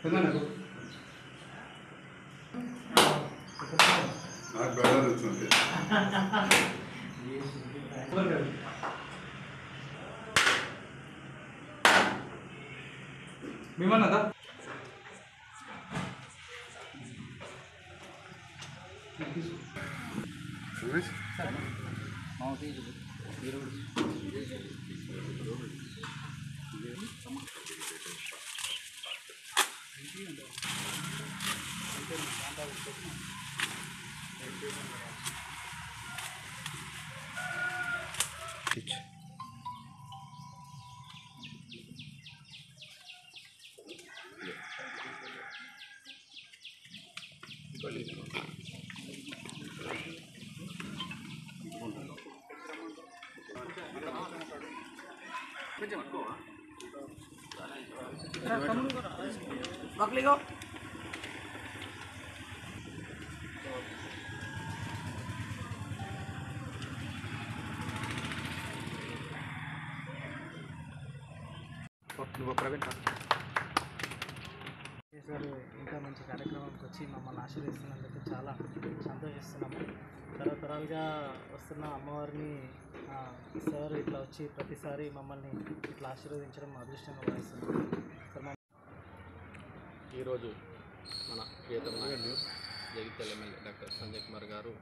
నాకు బెటర్ వచ్చింది. మేమన్నదా बकली को ప్రవీణ్ సార్ ఇంత మంచి కార్యక్రమానికి వచ్చి మమ్మల్ని ఆశీర్వదిస్తున్నందుకు చాలా సంతోషిస్తున్నాము. తరతరాలుగా వస్తున్న అమ్మవారిని సార్ ఇట్లా వచ్చి ప్రతిసారి మమ్మల్ని ఇట్లా ఆశీర్వదించడం అదృష్టంగా భావిస్తున్నాము. సార్ ఈరోజు మన ప్రియతమ నాయకుడు జగిత్యాల ఎమ్మెల్యే డాక్టర్ సంజయ్ కుమార్ గారు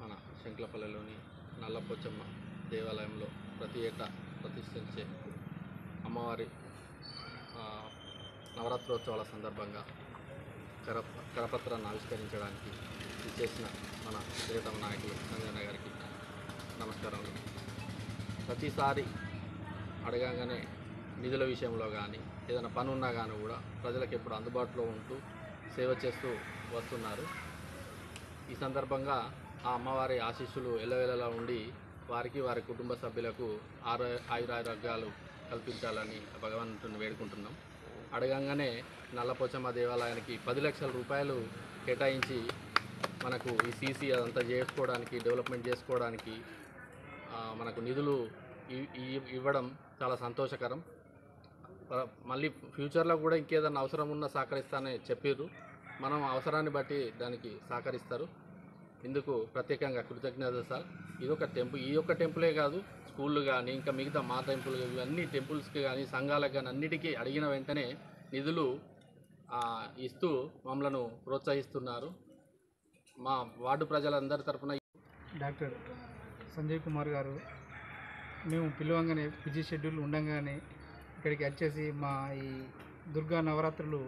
మన శంకులపల్లిలోని నల్లపోచమ్మ దేవాలయంలో ప్రతి ఏటా ప్రతిష్ఠించే అమ్మవారి నవరాత్రోత్సవాల సందర్భంగా కరపత్రాన్ని ఆవిష్కరించడానికి ఇచ్చేసిన మన ప్రియతమ నాయకులు సంజయ్ గారికి నమస్కారాలు. ప్రతిసారి అడగగానే నిధుల విషయంలో కానీ ఏదైనా పని ఉన్నా కానీ కూడా ప్రజలకు ఎప్పుడు అందుబాటులో ఉంటూ సేవ చేస్తూ వస్తున్నారు. ఈ సందర్భంగా ఆ అమ్మవారి ఆశీస్సులు ఎల్లవేళలా ఉండి వారికి వారి కుటుంబ సభ్యులకు ఆయురారోగ్యాలు కల్పించాలని భగవంతుని వేడుకుంటున్నాం. అడగంగానే నల్లపోచమ్మ దేవాలయానికి 10 లక్షల రూపాయలు కేటాయించి మనకు ఈ సీసీ అదంతా చేసుకోవడానికి డెవలప్మెంట్ చేసుకోవడానికి మనకు నిధులు ఇవ్వడం చాలా సంతోషకరం. మళ్ళీ ఫ్యూచర్లో కూడా ఇంకేదన్నా అవసరం ఉన్నా సహకరిస్తానని చెప్పారు. మనం అవసరాన్ని బట్టి దానికి సహకరిస్తారు. ఇందుకు ప్రత్యేకంగా కృతజ్ఞతలు సార్. ఈ యొక్క టెంపులే కాదు, స్కూళ్ళు కానీ ఇంకా మిగతా మా టెంపుల్ అన్ని టెంపుల్స్కి కానీ సంఘాలకు కానీ అన్నిటికీ అడిగిన వెంటనే నిధులు ఇస్తూ మమ్మలను ప్రోత్సహిస్తున్నారు. మా వార్డు ప్రజలందరి తరఫున డాక్టర్ సంజయ్ కుమార్ గారు మేము పిలవంగానే బిజీ షెడ్యూల్ ఉండగానే ఇక్కడికి వచ్చేసి మా ఈ దుర్గా నవరాత్రులు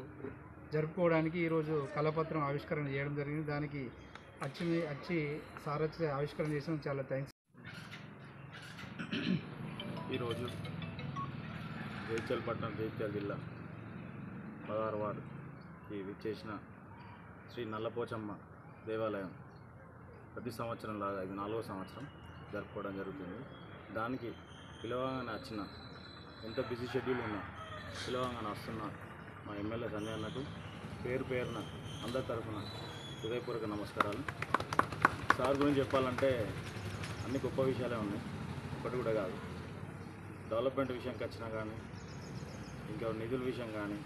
జరుపుకోవడానికి ఈరోజు కళాపత్రం ఆవిష్కరణ చేయడం జరిగింది. దానికి వచ్చి సార్ వచ్చి ఆవిష్కరణ చేసిన చాలా థ్యాంక్స్. ఈరోజు జగిత్యాల జిల్లా 16వ వార్డుకి విచ్చేసిన శ్రీ నల్లపోచమ్మ దేవాలయం ప్రతి సంవత్సరం లాగా ఇది 4వ సంవత్సరం జరుపుకోవడం జరుగుతుంది. దానికి పిలవగానే వచ్చిన ఎంత బిజీ షెడ్యూల్ ఉన్నా పిలవగానే వస్తున్న మా ఎమ్మెల్యే సంజయ్ అన్నకు పేరున అందరి తరఫున హృదయపూర్వక నమస్కారాలు. సార్ గురించి చెప్పాలంటే అన్ని గొప్ప విషయాలే ఉన్నాయి, ఒకటి కూడా కాదు. డెవలప్మెంట్ విషయంకి వచ్చినా కానీ ఇంకా నిధుల విషయం కానీ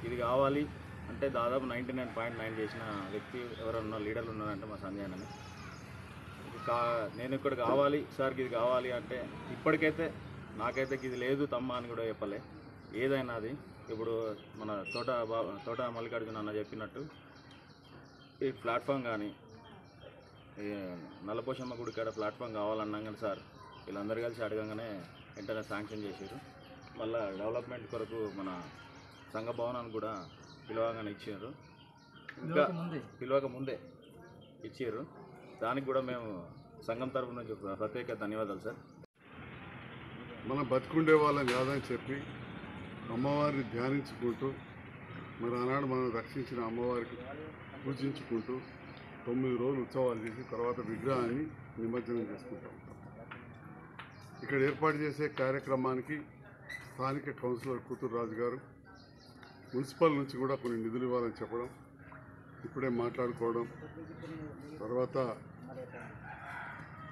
ఇది కావాలి అంటే దాదాపు 99.9 చేసిన వ్యక్తి ఎవరన్నా లీడర్లు ఉన్నారంటే మా సంజయ్ అన్ననే. నేను ఇక్కడ కావాలి సార్కి ఇది కావాలి అంటే ఇప్పటికైతే నాకైతే ఇది లేదు తమ్మ అని కూడా చెప్పలే. ఏదైనా అది ఇప్పుడు మన తోట మల్లికార్జున అన్న చెప్పినట్టు ఈ ప్లాట్ఫామ్ కానీ నల్లపోచమ్మ గుడి కాడ ప్లాట్ఫామ్ కావాలన్నా కానీ సార్ వీళ్ళందరూ కలిసి అడగంగానే వెంటనే శాంక్షన్ చేశారు. మళ్ళీ డెవలప్మెంట్ కొరకు మన సంఘ భవనాన్ని కూడా పిలవగానే ఇచ్చారు, ఇంకా పిలవక ముందే ఇచ్చారు. దానికి కూడా మేము సంఘం తరఫు నుంచి ప్రత్యేక ధన్యవాదాలు సార్. మనం బతుకుండే వాళ్ళని కాదని చెప్పి అమ్మవారిని ధ్యానించుకుంటూ మరి ఆనాడు మనం రక్షించిన అమ్మవారికి పూజించుకుంటూ 9 రోజులు ఉత్సవాలు చేసి తర్వాత విగ్రహాన్ని నిమజ్జనం చేసుకుంటూ ఉంటాం. ఇక్కడ ఏర్పాటు చేసే కార్యక్రమానికి స్థానిక కౌన్సిలర్ కూతురు రాజు గారు మున్సిపల్ నుంచి కూడా కొన్ని నిధులు ఇవ్వాలని చెప్పడం, ఇప్పుడే మాట్లాడుకోవడం, తర్వాత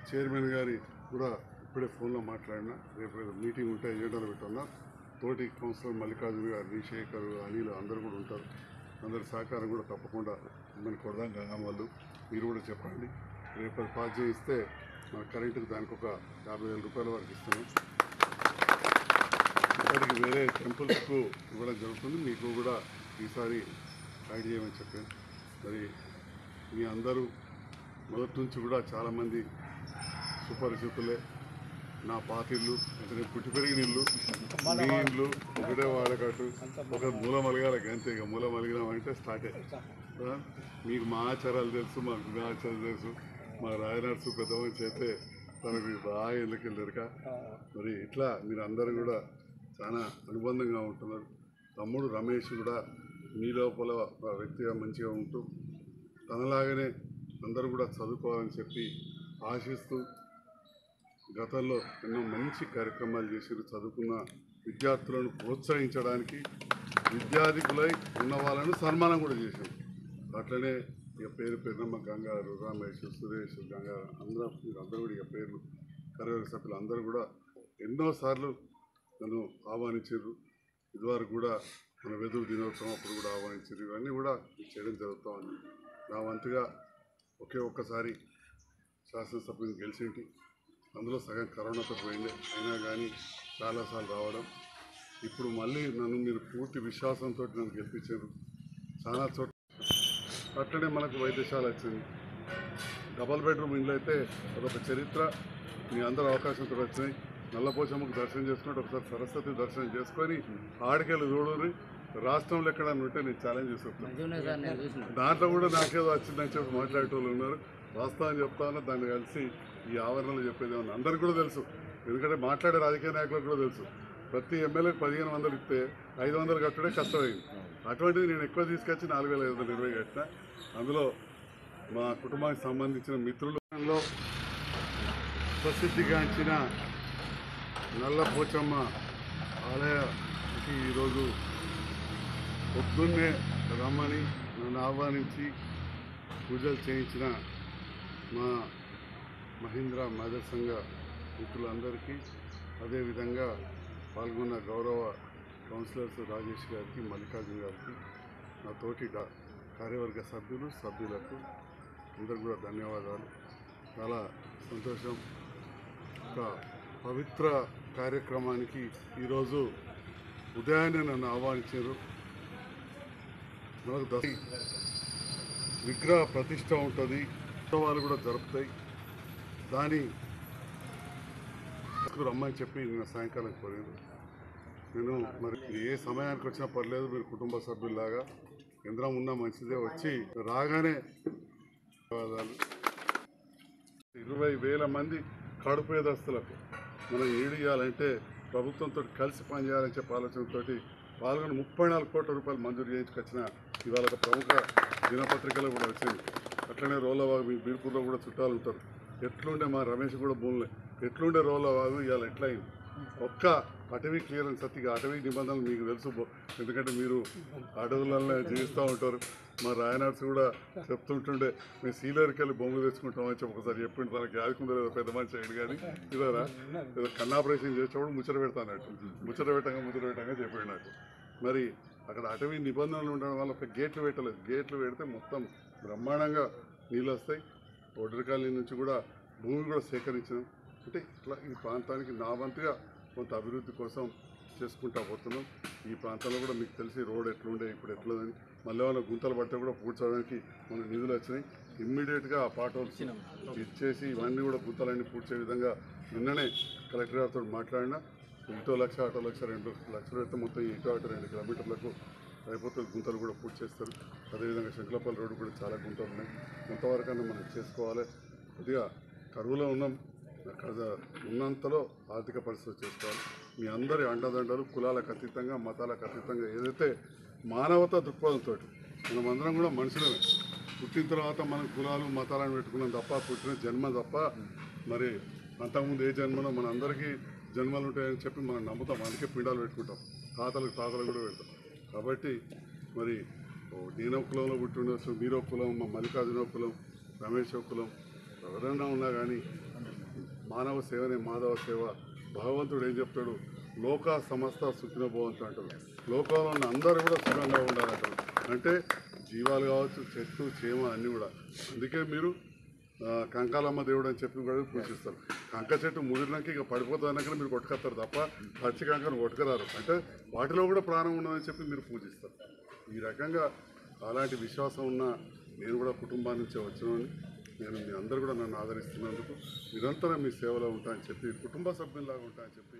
చైర్మన్ గారి కూడా ఇప్పుడే ఫోన్లో మాట్లాడినా రేపు మీటింగ్ ఉంటే 7 గంటలు పెట్టున్నా తోటి కౌన్సిలర్ మల్లికార్జున గారు, నిశేఖర్, అనిల్ అందరూ కూడా ఉంటారు. అందరి సహకారం కూడా తప్పకుండా మనకి కొడదాం గంగమ్మలు. మీరు కూడా చెప్పండి. రేపు అది పాస్ చేయిస్తే మన కరెంటుకు దానికి ఒక 50,000 రూపాయల వరకు ఇస్తున్నాం. ఇప్పటికి వేరే టెంపుల్స్కు ఇవ్వడం జరుగుతుంది. మీకు కూడా ఈసారి గైడ్ చేయమని చెప్పాను. మరి మీ అందరూ మొదటి నుంచి కూడా చాలామంది సుపరిచితులే. నా పాతిళ్ళు అంటే నేను పుట్టి పెరిగిన ఇల్లు, మీ ఇల్లు ఒకటే వాడకట్టు, ఒక మూల మలగాలకి అంతే. ఇక మూల మలిగినామంటే స్టార్టే. మీకు మా ఆచారాలు తెలుసు, మాకు మీ ఆచారాలు తెలుసు. మా రాయనర్సు పెద్ద మనిషి అయితే తనకు బాగా ఇళ్ళకి వెళ్ళారుక. మరి ఇట్లా మీరు అందరూ కూడా చాలా అనుబంధంగా ఉంటున్నారు. తమ్ముడు రమేష్ కూడా మీ లోపల ఒక వ్యక్తిగా మంచిగా ఉంటూ తనలాగానే అందరూ కూడా చదువుకోవాలని చెప్పి ఆశిస్తూ గతంలో ఎన్నో మంచి కార్యక్రమాలు చేసి చదువుకున్న విద్యార్థులను ప్రోత్సహించడానికి విద్యాధికులై ఉన్న వాళ్ళను సన్మానం కూడా చేశాం. అట్లనే ఇక పేరు పేరునమ్మ గంగారు, రమేష్, సురేష్, గంగారు అందరూ కూడా ఇక పేర్లు కార్యవర్గ సభ్యులు అందరూ కూడా ఎన్నోసార్లు నన్ను ఆహ్వానించారు. ఇదివరకు కూడా మన వెదురు దినోత్సవం అప్పుడు కూడా ఆహ్వానించారు. ఇవన్నీ కూడా చేయడం జరుగుతూ ఉంది. నా వంతుగా ఒక్కసారి శాసనసభ్యుని గెలిచింటి. అందులో సగం కరోనాతో పోయింది. అయినా కానీ చాలాసార్లు రావడం. ఇప్పుడు మళ్ళీ నన్ను మీరు పూర్తి విశ్వాసంతో నన్ను గెలిపించారు. చాలా చోట్ల అట్లనే మనకు వైద్యశాల వచ్చింది. డబల్ బెడ్రూమ్ ఇండ్లు అయితే అదొక చరిత్ర. మీ అందరూ అవకాశంతో వచ్చినాయి. నల్లపోచమ్మకు దర్శనం చేసుకుంటే ఒకసారి సరస్వతి దర్శనం చేసుకొని ఆడికెళ్ళి చూడని రాష్ట్రంలో ఎక్కడన్నా ఉంటే నేను ఛాలెంజ్ చేసుకుంటాను. దాంట్లో కూడా నాకేదో వచ్చిందని చెప్పి మాట్లాడేటోళ్ళు ఉన్నారు. వాస్తవం చెప్తాను. దాన్ని కలిసి ఈ ఆవరణలో చెప్పేది ఏమన్నా అందరికీ కూడా తెలుసు. ఎందుకంటే మాట్లాడే రాజకీయ నాయకులకు కూడా తెలుసు. ప్రతి ఎమ్మెల్యేకి 1,500 ఇస్తే 500 కట్టడే కష్టమైంది. అటువంటిది నేను ఎక్కువ తీసుకొచ్చి 4,520 కట్టిన. అందులో మా కుటుంబానికి సంబంధించిన మిత్రులలో ప్రసిద్ధిగాంచిన నల్లపోచమ్మ ఆలయానికి ఈరోజు పొద్దున్నే రమ్మని నన్ను ఆహ్వానించి పూజలు చేయించిన మా మహీంద్రా మదర్ సంఘ మిత్రులందరికీ, అదేవిధంగా పాల్గొన్న గౌరవ కౌన్సిలర్స్ రాజేష్ గారికి, మల్లికార్జున గారికి, నా తోటి కార్యవర్గ సభ్యులకు అందరూ కూడా ధన్యవాదాలు. చాలా సంతోషం. ఒక పవిత్ర కార్యక్రమానికి ఈరోజు ఉదయాన్నే నన్ను ఆహ్వానించారు. మనకు విగ్రహ ప్రతిష్ట ఉంటుంది, ఉత్సవాలు కూడా జరుపుతాయి. దాని రమ్మని చెప్పి నేను సాయంకాలం కోరాను. నేను మరి ఏ సమయానికి వచ్చినా పర్లేదు, మీరు కుటుంబ సభ్యుల్లాగా యంత్రం ఉన్నా మంచిదే, వచ్చి రాగానే ధన్యవాదాలు. 20,000 మంది కడుపేదస్తులకు మనం ఏడియాలంటే ప్రభుత్వంతో కలిసి పనిచేయాలని చెప్పి ఆలోచనతో పాల్గొని 34 కోట్ల రూపాయలు మంజూరు చేయించుకొచ్చిన ఇవాళ ఒక ప్రముఖ దినపత్రికలో కూడా వచ్చింది. అట్లనే రోలవాగు మీ బీర్పూర్లో కూడా చుట్టాలు ఉంటారు. ఎట్లుండే మా రమేష్ కూడా భూములే ఎట్లుండే రోలవాగు ఇవాళ ఎట్లయింది. ఒక్క అటవీ క్లియరెన్స్ సత్తిగా అటవీ నిబంధనలు మీకు తెలుసు, ఎందుకంటే మీరు అడవులలో జీవిస్తూ ఉంటారు. మా రాయనర్స్ కూడా చెప్తుంటుండే మేము సీలర్కి వెళ్ళి బొమ్మలు తెచ్చుకుంటామని చెప్పి ఒకసారి చెప్పిండు. తనకి ఆదుకుందో లేదో పెద్ద మనిషి అయ్యాడు. కానీ ఇదారా ఏదో కన్నాపరేషన్ చేసేవాడు ముచ్చట పెడతానట్టు ముచ్చట పెట్టంగా చెప్పాడు నాకు. మరి అక్కడ అటవీ నిబంధనలు ఉండడం వల్ల ఒక గేట్లు పెట్టలేదు. గేట్లు పెడితే మొత్తం బ్రహ్మాండంగా నీళ్ళు వస్తాయి. ఒడ్రకాలి నుంచి కూడా భూమి కూడా సేకరించినాం. అంటే ఇట్లా ఈ ప్రాంతానికి నా వంతుగా కొంత అభివృద్ధి కోసం చేసుకుంటా పోతున్నాం. ఈ ప్రాంతంలో కూడా మీకు తెలిసి రోడ్ ఎట్లుండే ఇప్పుడు ఎట్లుందని, మళ్ళీ ఏమైనా గుంతలు పడితే కూడా పూడ్చడానికి మనకు నిధులు వచ్చినాయి. ఇమ్మీడియట్గా ఆ పార్ట్ హోల్స్ ఇచ్చేసి ఇవన్నీ కూడా గుంతలన్నీ పూడ్చే విధంగా నిన్ననే కలెక్టర్ గారితో మాట్లాడినా. ఇటో లక్ష అటో లక్ష 2 లక్షలు అయితే మొత్తం ఇటో అటు 2 కిలోమీటర్లకు అయిపోతుంది. గుంతలు కూడా పూర్తి చేస్తారు. అదేవిధంగా శంకులపల్లి రోడ్డు కూడా చాలా గుంతలు ఉన్నాయి. కొంతవరకన్నా మనం చేసుకోవాలి. కొద్దిగా కరువులో ఉన్నాం. ఉన్నంతలో ఆర్థిక పరిస్థితి చేసుకోవాలి. మీ అందరి అండదండలు కులాలకు అతీతంగా, మతాలకు అతీతంగా ఏదైతే మానవతా దృక్పథంతో మనమందరం కూడా మనుషులమే. పుట్టిన తర్వాత మనం కులాలు మతాలను పెట్టుకున్నాం తప్ప, పుట్టిన జన్మ తప్ప మరి అంతకుముందు ఏ జన్మలో మన అందరికీ జన్మలు ఉంటాయని చెప్పి మనం నమ్ముతాం. అందుకే పిండాలు పెట్టుకుంటాం. తాతలు కూడా పెడతాం. కాబట్టి మరి నేనో కులంలో పుట్టి ఉండొచ్చు, మీరో కులం, మా మల్లికార్జున కులం, రమేష్ కులం, ఎవరైనా ఉన్నా కానీ మానవ సేవనే మాధవ సేవ. భగవంతుడు ఏం చెప్తాడు, లోక సమస్త సుఖినో భవంతు అంటారు. లోకంలో ఉన్న అందరూ కూడా సుఖంగా ఉండాలంటారు. అంటే జీవాలు కావచ్చు, చెట్టు చేమ అన్నీ కూడా. అందుకే మీరు కంకాలమ్మ దేవుడు అని చెప్పి కూడా పూజిస్తారు. కంక చెట్టు ముదిరినాక ఇక పడిపోతానక మీరు కొట్టుకొస్తారు తప్ప పచ్చి కంకను కొట్టుకురారు. అంటే వాటిలో కూడా ప్రాణం ఉన్నదని చెప్పి మీరు పూజిస్తారు. ఈ రకంగా అలాంటి విశ్వాసం ఉన్న నేను కూడా కుటుంబాల నుంచే వచ్చినాను. నేను మీ అందరూ కూడా నన్ను ఆదరిస్తున్నందుకు నిరంతరం మీ సేవలో ఉంటానని చెప్పి కుటుంబ సభ్యుల్లాగా ఉంటానని చెప్పి